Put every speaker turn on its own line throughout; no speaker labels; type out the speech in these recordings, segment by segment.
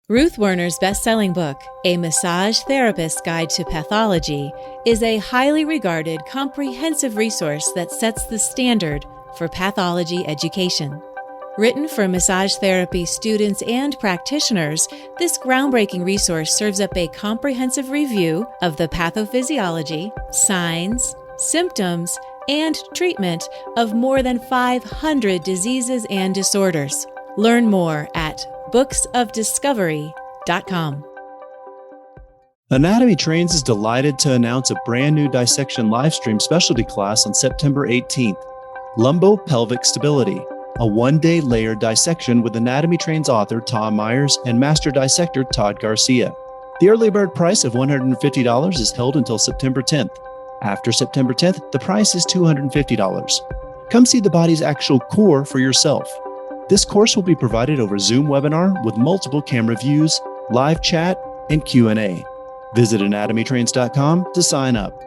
Ruth Werner's best-selling book, A Massage Therapist's Guide to Pathology, is a highly regarded, comprehensive resource that sets the standard for pathology education. Written for massage therapy students and practitioners, this groundbreaking resource serves up a comprehensive review of the pathophysiology, signs, symptoms, and treatment of more than 500 diseases and disorders. Learn more at booksofdiscovery.com.
Anatomy Trains is delighted to announce a brand new dissection livestream specialty class on September 18th, Lumbopelvic Stability, a one-day layered dissection with Anatomy Trains author Tom Myers and master dissector Todd Garcia. The early bird price of $150 is held until September 10th. After September 10th, the price is $250. Come see the body's actual core for yourself. This course will be provided over Zoom webinar with multiple camera views, live chat, and Q&A. Visit anatomytrains.com to sign up.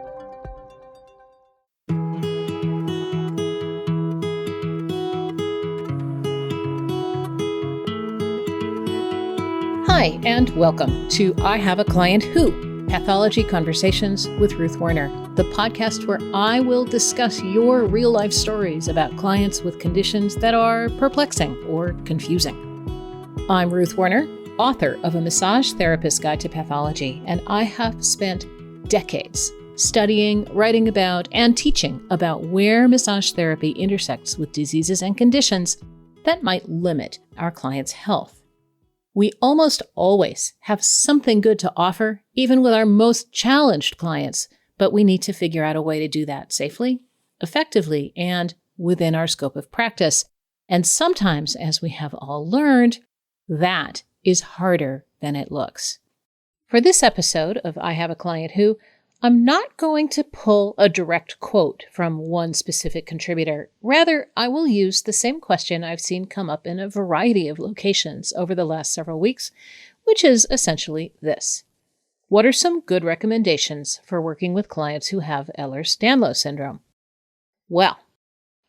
Hi, and welcome to I Have a Client Who, Pathology Conversations with Ruth Werner, the podcast where I will discuss your real-life stories about clients with conditions that are perplexing or confusing. I'm Ruth Werner, author of A Massage Therapist's Guide to Pathology, and I have spent decades studying, writing about, and teaching about where massage therapy intersects with diseases and conditions that might limit our clients' health. We almost always have something good to offer, even with our most challenged clients, but we need to figure out a way to do that safely, effectively, and within our scope of practice. And sometimes, as we have all learned, that is harder than it looks. For this episode of I Have a Client Who, I'm not going to pull a direct quote from one specific contributor. Rather, I will use the same question I've seen come up in a variety of locations over the last several weeks, which is essentially this. What are some good recommendations for working with clients who have Ehlers-Danlos syndrome? Well,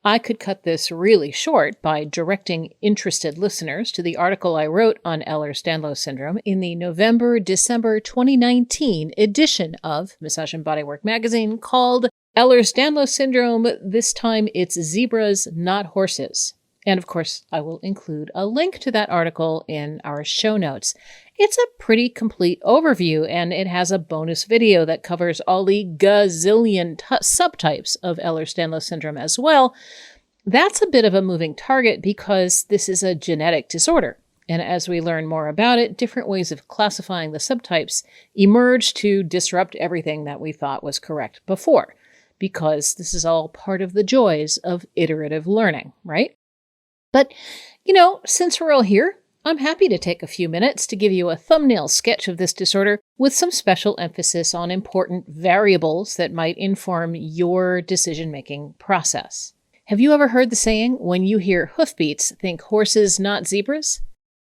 I could cut this really short by directing interested listeners to the article I wrote on Ehlers-Danlos syndrome in the November-December 2019 edition of Massage and Bodywork magazine called Ehlers-Danlos Syndrome, This Time It's Zebras, Not Horses. And of course, I will include a link to that article in our show notes. It's a pretty complete overview, and it has a bonus video that covers all the gazillion subtypes of Ehlers-Danlos syndrome as well. That's a bit of a moving target because this is a genetic disorder. And as we learn more about it, different ways of classifying the subtypes emerge to disrupt everything that we thought was correct before, because this is all part of the joys of iterative learning, right? But, since we're all here, I'm happy to take a few minutes to give you a thumbnail sketch of this disorder with some special emphasis on important variables that might inform your decision-making process. Have you ever heard the saying, when you hear hoofbeats, think horses, not zebras?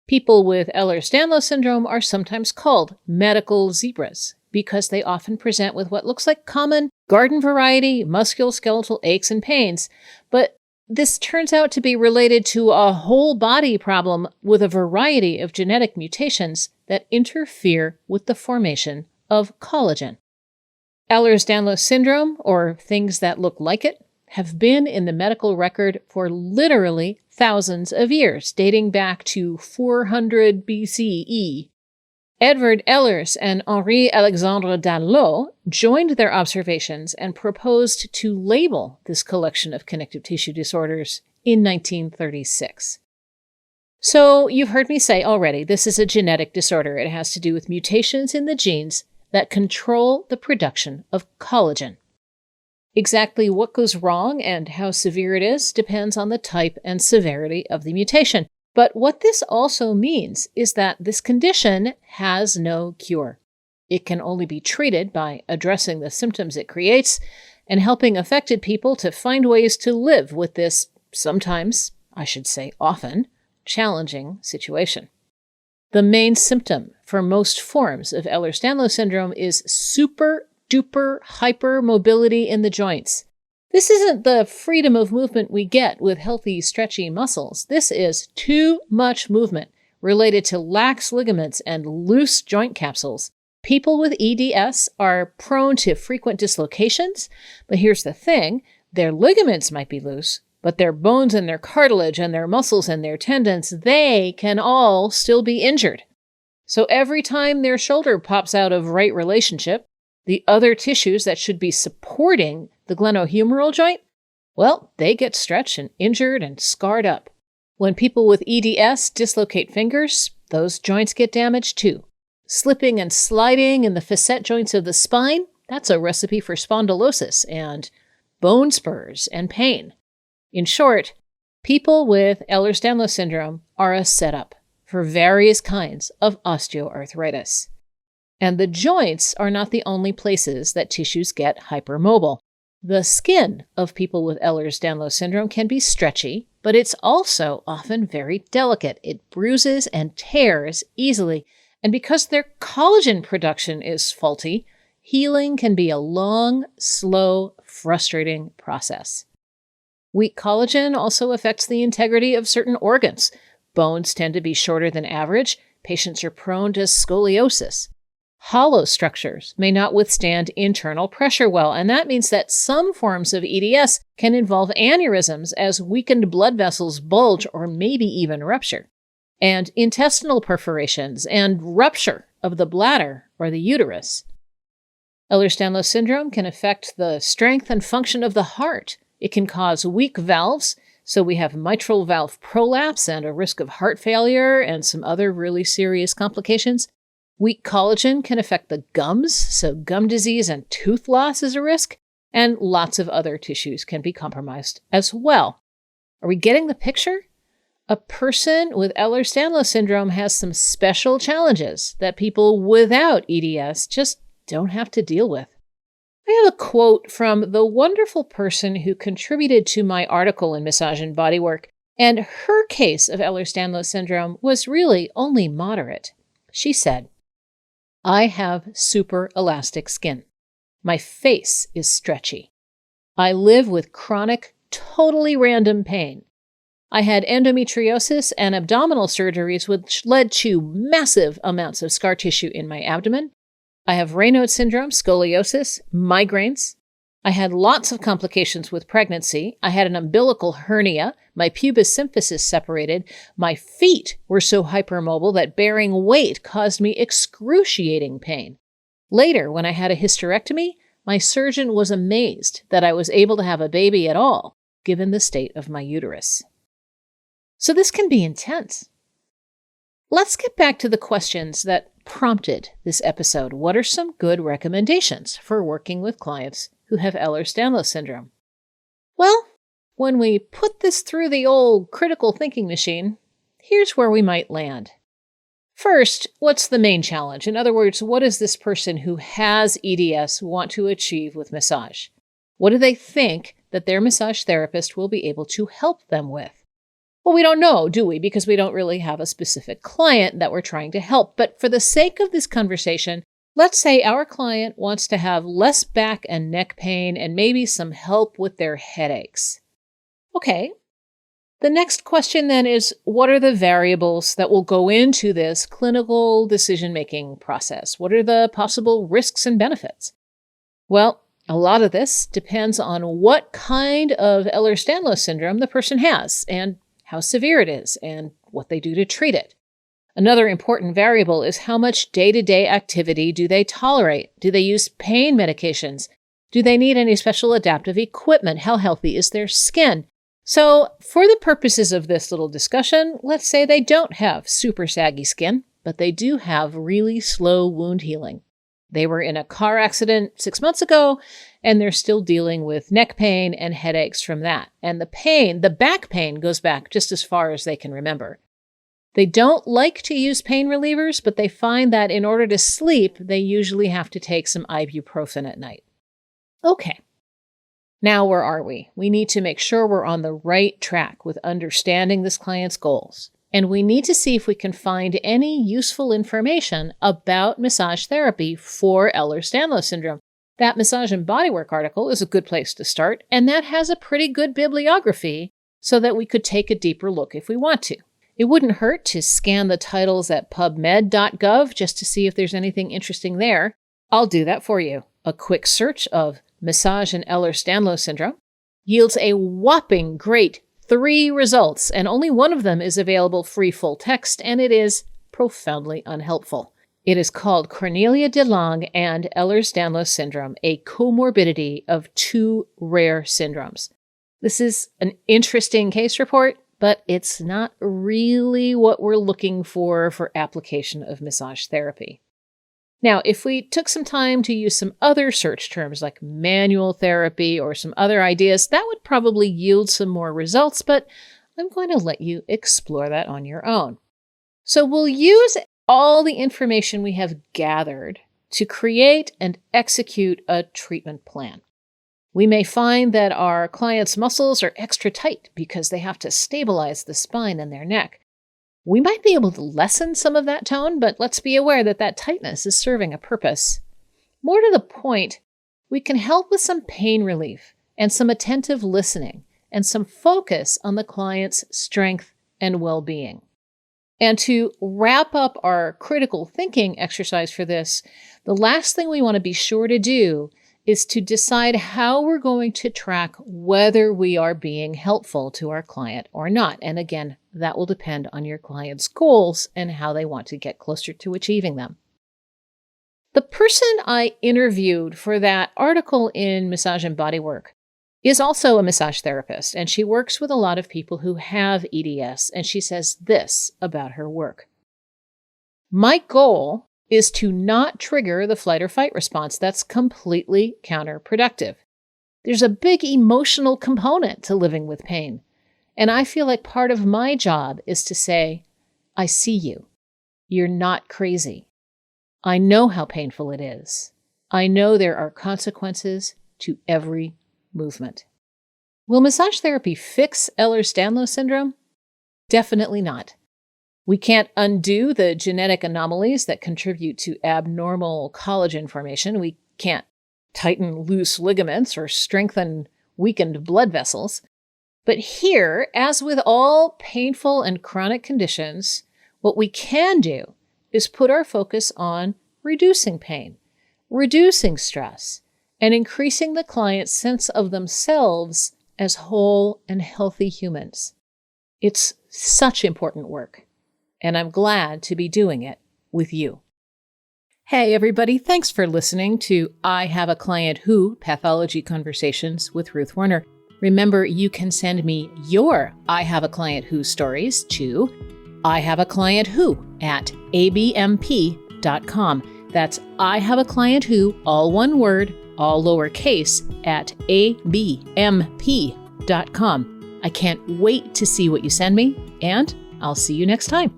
People with Ehlers-Danlos syndrome are sometimes called medical zebras because they often present with what looks like common garden variety musculoskeletal aches and pains, but this turns out to be related to a whole body problem with a variety of genetic mutations that interfere with the formation of collagen. Ehlers-Danlos syndrome, or things that look like it, have been in the medical record for literally thousands of years, dating back to 400 BCE. Edward Ehlers and Henri-Alexandre Danlos joined their observations and proposed to label this collection of connective tissue disorders in 1936. So you've heard me say already, this is a genetic disorder. It has to do with mutations in the genes that control the production of collagen. Exactly what goes wrong and how severe it is depends on the type and severity of the mutation. But what this also means is that this condition has no cure. It can only be treated by addressing the symptoms it creates and helping affected people to find ways to live with this sometimes, I should say often, challenging situation. The main symptom for most forms of Ehlers-Danlos syndrome is super-duper hypermobility in the joints. This isn't the freedom of movement we get with healthy, stretchy muscles. This is too much movement, related to lax ligaments and loose joint capsules. People with EDS are prone to frequent dislocations, but here's the thing, their ligaments might be loose, but their bones and their cartilage and their muscles and their tendons, they can all still be injured. So every time their shoulder pops out of right relationship, the other tissues that should be supporting the glenohumeral joint, well, they get stretched and injured and scarred up. When people with EDS dislocate fingers, those joints get damaged too. Slipping and sliding in the facet joints of the spine, that's a recipe for spondylosis and bone spurs and pain. In short, people with Ehlers-Danlos syndrome are a setup for various kinds of osteoarthritis. And the joints are not the only places that tissues get hypermobile. The skin of people with Ehlers-Danlos syndrome can be stretchy, but it's also often very delicate. It bruises and tears easily, and because their collagen production is faulty, healing can be a long, slow, frustrating process. Weak collagen also affects the integrity of certain organs. Bones tend to be shorter than average. Patients are prone to scoliosis. Hollow structures may not withstand internal pressure well, and that means that some forms of EDS can involve aneurysms as weakened blood vessels bulge or maybe even rupture, and intestinal perforations and rupture of the bladder or the uterus. Ehlers-Danlos syndrome can affect the strength and function of the heart. It can cause weak valves, so we have mitral valve prolapse and a risk of heart failure and some other really serious complications. Weak collagen can affect the gums, so gum disease and tooth loss is a risk, and lots of other tissues can be compromised as well. Are we getting the picture? A person with Ehlers-Danlos syndrome has some special challenges that people without EDS just don't have to deal with. I have a quote from the wonderful person who contributed to my article in Massage and Bodywork, and her case of Ehlers-Danlos syndrome was really only moderate. She said, "I have super elastic skin. My face is stretchy. I live with chronic, totally random pain. I had endometriosis and abdominal surgeries, which led to massive amounts of scar tissue in my abdomen. I have Raynaud syndrome, scoliosis, migraines. I had lots of complications with pregnancy. I had an umbilical hernia. My pubis symphysis separated. My feet were so hypermobile that bearing weight caused me excruciating pain. Later, when I had a hysterectomy, my surgeon was amazed that I was able to have a baby at all, given the state of my uterus." So this can be intense. Let's get back to the questions that prompted this episode. What are some good recommendations for working with clients who have Ehlers-Danlos syndrome? Well, when we put this through the old critical thinking machine, here's where we might land. First, what's the main challenge? In other words, what does this person who has EDS want to achieve with massage? What do they think that their massage therapist will be able to help them with? Well, we don't know, do we? Because we don't really have a specific client that we're trying to help. But for the sake of this conversation, let's say our client wants to have less back and neck pain and maybe some help with their headaches. Okay. The next question then is, what are the variables that will go into this clinical decision-making process? What are the possible risks and benefits? Well, a lot of this depends on what kind of Ehlers-Danlos syndrome the person has and how severe it is, and what they do to treat it. Another important variable is how much day-to-day activity do they tolerate? Do they use pain medications? Do they need any special adaptive equipment? How healthy is their skin? So, for the purposes of this little discussion, let's say they don't have super saggy skin, but they do have really slow wound healing. They were in a car accident 6 months ago, and they're still dealing with neck pain and headaches from that. And the back pain goes back just as far as they can remember. They don't like to use pain relievers, but they find that in order to sleep, they usually have to take some ibuprofen at night. Okay. Now where are we? We need to make sure we're on the right track with understanding this client's goals. And we need to see if we can find any useful information about massage therapy for Ehlers-Danlos syndrome. That Massage and Bodywork article is a good place to start, and that has a pretty good bibliography so that we could take a deeper look if we want to. It wouldn't hurt to scan the titles at pubmed.gov just to see if there's anything interesting there. I'll do that for you. A quick search of massage and Ehlers-Danlos syndrome yields a whopping great 3 results, and only one of them is available free full text, and it is profoundly unhelpful. It is called Cornelia de Lange and Ehlers-Danlos syndrome, a comorbidity of 2 rare syndromes. This is an interesting case report, but it's not really what we're looking for application of massage therapy. Now, if we took some time to use some other search terms like manual therapy or some other ideas, that would probably yield some more results, but I'm going to let you explore that on your own. So we'll use all the information we have gathered to create and execute a treatment plan. We may find that our clients' muscles are extra tight because they have to stabilize the spine and their neck. We might be able to lessen some of that tone, but let's be aware that that tightness is serving a purpose. More to the point, we can help with some pain relief and some attentive listening and some focus on the client's strength and well-being. And to wrap up our critical thinking exercise for this, the last thing we want to be sure to do is to decide how we're going to track whether we are being helpful to our client or not. And again, that will depend on your client's goals and how they want to get closer to achieving them. The person I interviewed for that article in Massage and Bodywork is also a massage therapist, and she works with a lot of people who have EDS, and she says this about her work. My goal is to not trigger the flight or fight response. That's completely counterproductive. There's a big emotional component to living with pain. And I feel like part of my job is to say, I see you. You're not crazy. I know how painful it is. I know there are consequences to every movement. Will massage therapy fix Ehlers-Danlos syndrome? Definitely not. We can't undo the genetic anomalies that contribute to abnormal collagen formation. We can't tighten loose ligaments or strengthen weakened blood vessels. But here, as with all painful and chronic conditions, what we can do is put our focus on reducing pain, reducing stress, and increasing the client's sense of themselves as whole and healthy humans. It's such important work. And I'm glad to be doing it with you. Hey, everybody. Thanks for listening to I Have a Client Who Pathology Conversations with Ruth Werner. Remember, you can send me your I Have a Client Who stories to ihaveaclientwho@abmp.com. That's I Have a Client Who, all one word, all lowercase, @abmp.com. I can't wait to see what you send me, and I'll see you next time.